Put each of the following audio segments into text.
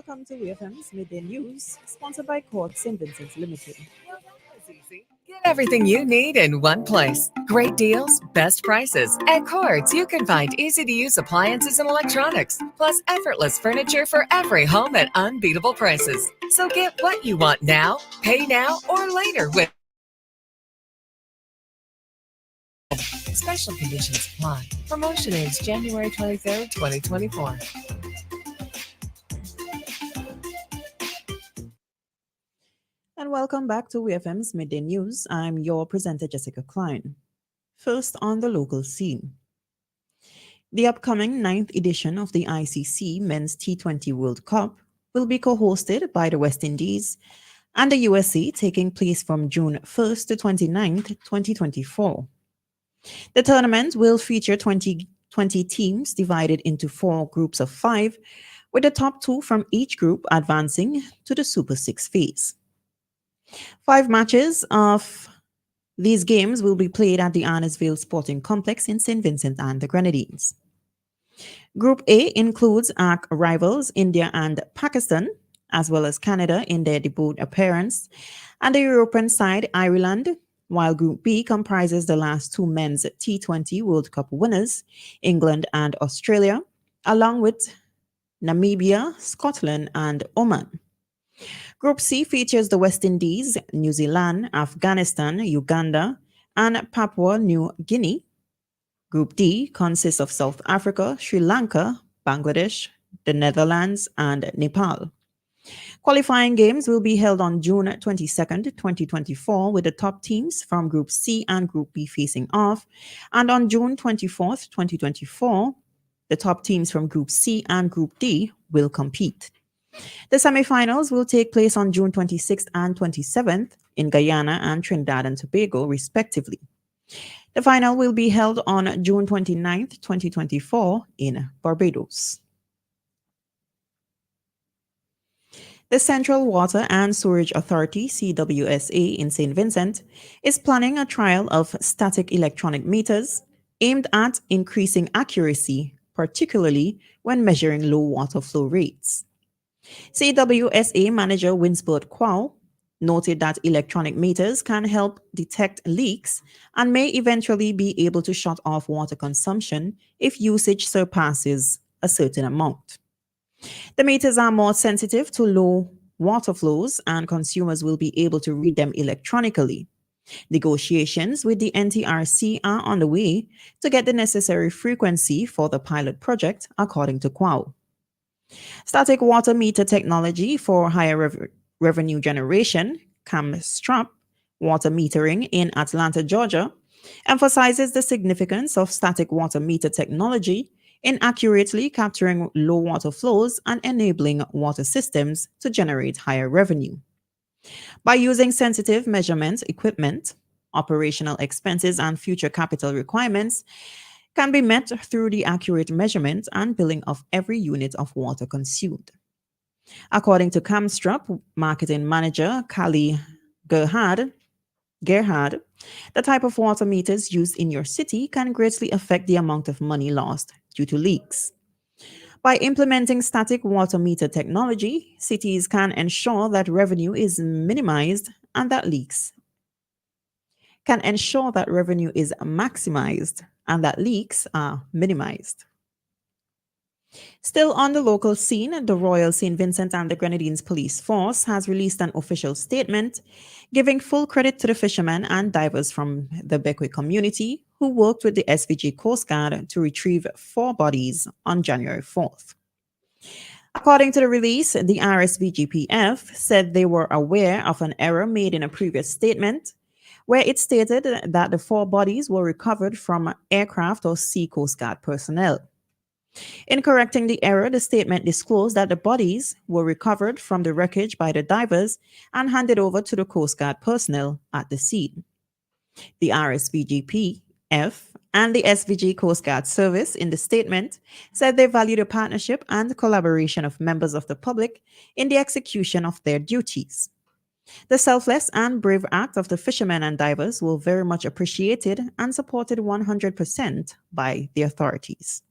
Welcome to WEFM's Midday News, sponsored by Court St. Vincent's Limited. It's easy. Get everything you need in one place. Great deals, best prices. At Cords, you can find easy-to-use appliances and electronics, plus effortless furniture for every home at unbeatable prices. So get what you want now, pay now, or later with special conditions apply. Promotion ends January 23rd, 2024. And welcome back to WEFM's Midday News. I'm your presenter, Jessica Klein. First on the local scene. The upcoming 9th edition of the ICC Men's T20 World Cup will be co-hosted by the West Indies and the USA, taking place from June 1st to 29th, 2024. The tournament will feature 20 teams divided into 4 groups of 5, with the top 2 from each group advancing to the Super 6 phase. 5 matches of these games will be played at the Arnesville Sporting Complex in St. Vincent and the Grenadines. Group A includes arch rivals India and Pakistan, as well as Canada in their debut appearance, and the European side Ireland, while Group B comprises the last 2 men's T20 World Cup winners, England and Australia, along with Namibia, Scotland, and Oman. Group C features the West Indies, New Zealand, Afghanistan, Uganda, and Papua New Guinea. Group D consists of South Africa, Sri Lanka, Bangladesh, the Netherlands, and Nepal. Qualifying games will be held on June 22nd, 2024, with the top teams from Group C and Group B facing off, and on June 24th, 2024, the top teams from Group C and Group D will compete. The semifinals will take place on June 26th and 27th in Guyana and Trinidad and Tobago, respectively. The final will be held on June 29th, 2024 in Barbados. The Central Water and Sewerage Authority, CWSA, in St. Vincent is planning a trial of static electronic meters aimed at increasing accuracy, particularly when measuring low water flow rates. CWSA Manager Winsbert Quao noted that electronic meters can help detect leaks and may eventually be able to shut off water consumption if usage surpasses a certain amount. The meters are more sensitive to low water flows, and consumers will be able to read them electronically. Negotiations with the NTRC are on the way to get the necessary frequency for the pilot project, according to Quao. Static water meter technology for higher revenue generation, CAMSTRAP, water metering in Atlanta, Georgia, emphasizes the significance of static water meter technology in accurately capturing low water flows and enabling water systems to generate higher revenue. By using sensitive measurement equipment, operational expenses and future capital requirements can be met through the accurate measurement and billing of every unit of water consumed. According to CAMSTRAP marketing manager Kali Gerhard, the type of water meters used in your city can greatly affect the amount of money lost due to leaks. By implementing static water meter technology, cities can ensure that revenue is minimized and that leaks can ensure that revenue is maximized and that leaks are minimized. Still on the local scene, the Royal St. Vincent and the Grenadines Police Force has released an official statement giving full credit to the fishermen and divers from the Bequia community who worked with the SVG Coast Guard to retrieve 4 bodies on January 4th. According to the release, the RSVGPF said they were aware of an error made in a previous statement where it stated that the 4 bodies were recovered from aircraft or Sea Coast Guard personnel. In correcting the error, the statement disclosed that the bodies were recovered from the wreckage by the divers and handed over to the Coast Guard personnel at the scene. The RSVGPF and the SVG Coast Guard Service in the statement said they value the partnership and collaboration of members of the public in the execution of their duties. The selfless and brave act of the fishermen and divers were very much appreciated and supported 100% by the authorities.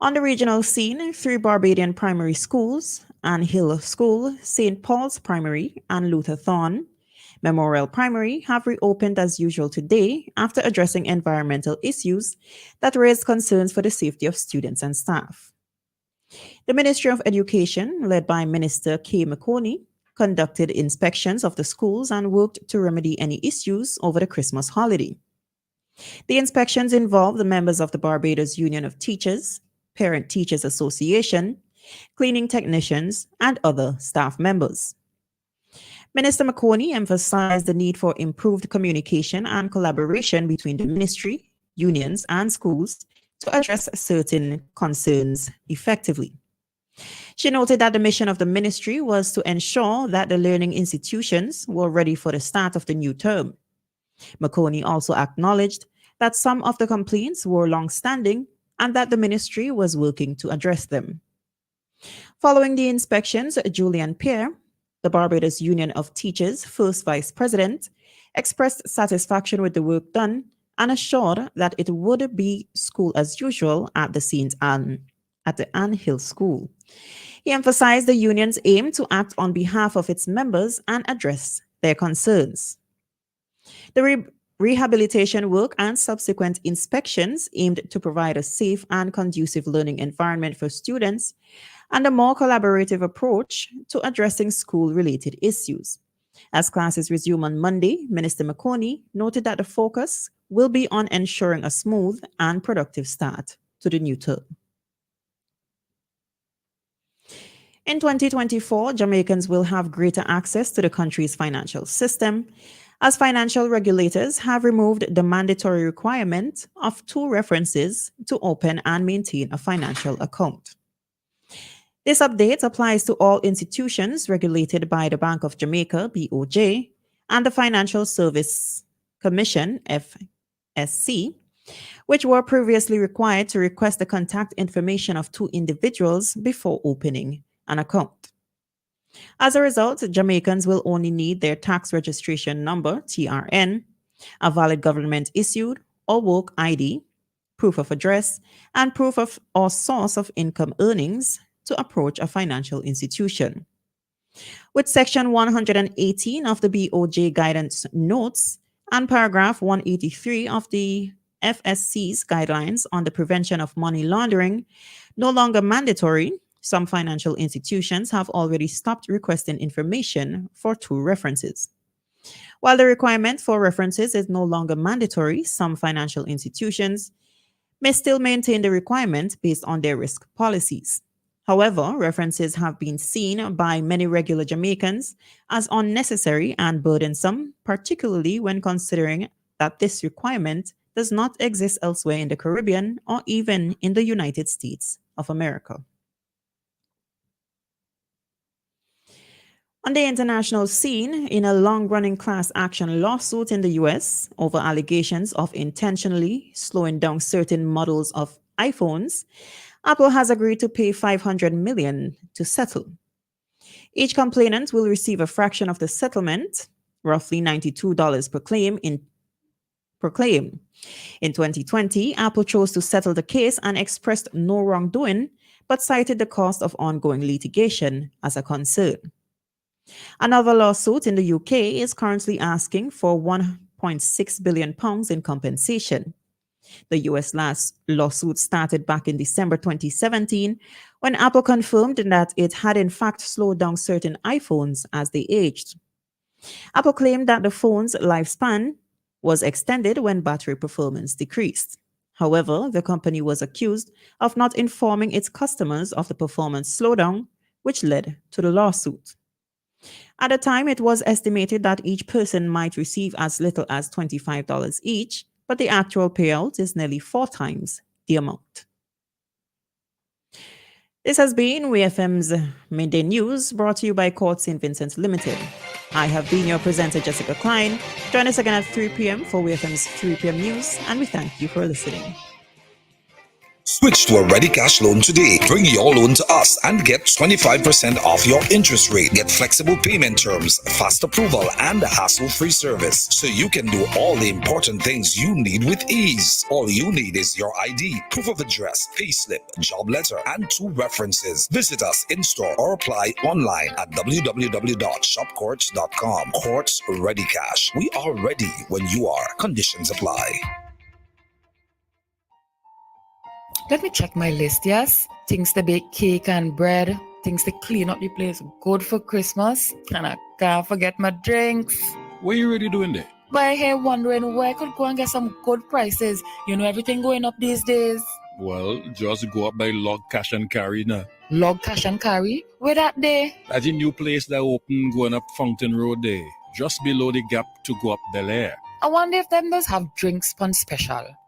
On the regional scene, three Barbadian primary schools, Ann Hill School, St. Paul's Primary, and Luther Thorn Memorial Primary, have reopened as usual today after addressing environmental issues that raised concerns for the safety of students and staff. The Ministry of Education, led by Minister Kay McConey, conducted inspections of the schools and worked to remedy any issues over the Christmas holiday. The inspections involved the members of the Barbados Union of Teachers, Parent Teachers Association, cleaning technicians, and other staff members. Minister McConey emphasized the need for improved communication and collaboration between the ministry, unions, and schools to address certain concerns effectively. She noted that the mission of the ministry was to ensure that the learning institutions were ready for the start of the new term. McConey also acknowledged that some of the complaints were long-standing and that the ministry was working to address them. Following the inspections, Julian Pear, the Barbados Union of Teachers' first vice president, expressed satisfaction with the work done and assured that it would be school as usual at the Ann Hill School. He emphasized the union's aim to act on behalf of its members and address their concerns. The rehabilitation work and subsequent inspections aimed to provide a safe and conducive learning environment for students and a more collaborative approach to addressing school-related issues. As classes resume on Monday, Minister McConey noted that the focus will be on ensuring a smooth and productive start to the new term. In 2024, Jamaicans will have greater access to the country's financial system, as financial regulators have removed the mandatory requirement of 2 references to open and maintain a financial account. This update applies to all institutions regulated by the Bank of Jamaica, BOJ, and the Financial Service Commission, FSC, which were previously required to request the contact information of 2 individuals before opening an account. As a result, Jamaicans will only need their tax registration number, TRN, a valid government-issued or work ID, proof of address, and proof of or source of income earnings to approach a financial institution. With Section 118 of the BOJ Guidance Notes and Paragraph 183 of the FSC's Guidelines on the Prevention of Money Laundering no longer mandatory, some financial institutions have already stopped requesting information for 2 references. While the requirement for references is no longer mandatory, some financial institutions may still maintain the requirement based on their risk policies. However, references have been seen by many regular Jamaicans as unnecessary and burdensome, particularly when considering that this requirement does not exist elsewhere in the Caribbean or even in the United States of America. On the international scene, in a long-running class action lawsuit in the US over allegations of intentionally slowing down certain models of iPhones, Apple has agreed to pay $500 million to settle. Each complainant will receive a fraction of the settlement, roughly $92 per claim. In 2020, Apple chose to settle the case and expressed no wrongdoing, but cited the cost of ongoing litigation as a concern. Another lawsuit in the UK is currently asking for £1.6 billion in compensation. The US lawsuit started back in December 2017 when Apple confirmed that it had in fact slowed down certain iPhones as they aged. Apple claimed that the phone's lifespan was extended when battery performance decreased. However, the company was accused of not informing its customers of the performance slowdown, which led to the lawsuit. At the time, it was estimated that each person might receive as little as $25 each, but the actual payout is nearly 4 times the amount. This has been WEFM's Midday News, brought to you by Court St. Vincent Limited. I have been your presenter, Jessica Klein. Join us again at 3 p.m. for WEFM's 3 p.m. news, and we thank you for listening. Switch to a ready cash loan today. Bring your loan to us and get 25% off your interest rate. Get flexible payment terms, fast approval, and hassle-free service so you can do all the important things you need with ease. All you need is your ID, proof of address, payslip, job letter, and 2 references. Visit us in-store or apply online at www.shopcourts.com. Courts Ready Cash. We are ready when you are. Conditions apply. Let me check my list, yes? Things to bake cake and bread, things to clean up the place, good for Christmas, and I can't forget my drinks. What are you really doing there? But I here wondering where I could go and get some good prices. You know, everything going up these days. Well, just go up by Log Cash and Carry now. Log Cash and Carry? Where that day? That's a new place that opened going up Fountain Road there, just below the gap to go up Bel Air. I wonder if them does have drinks on special.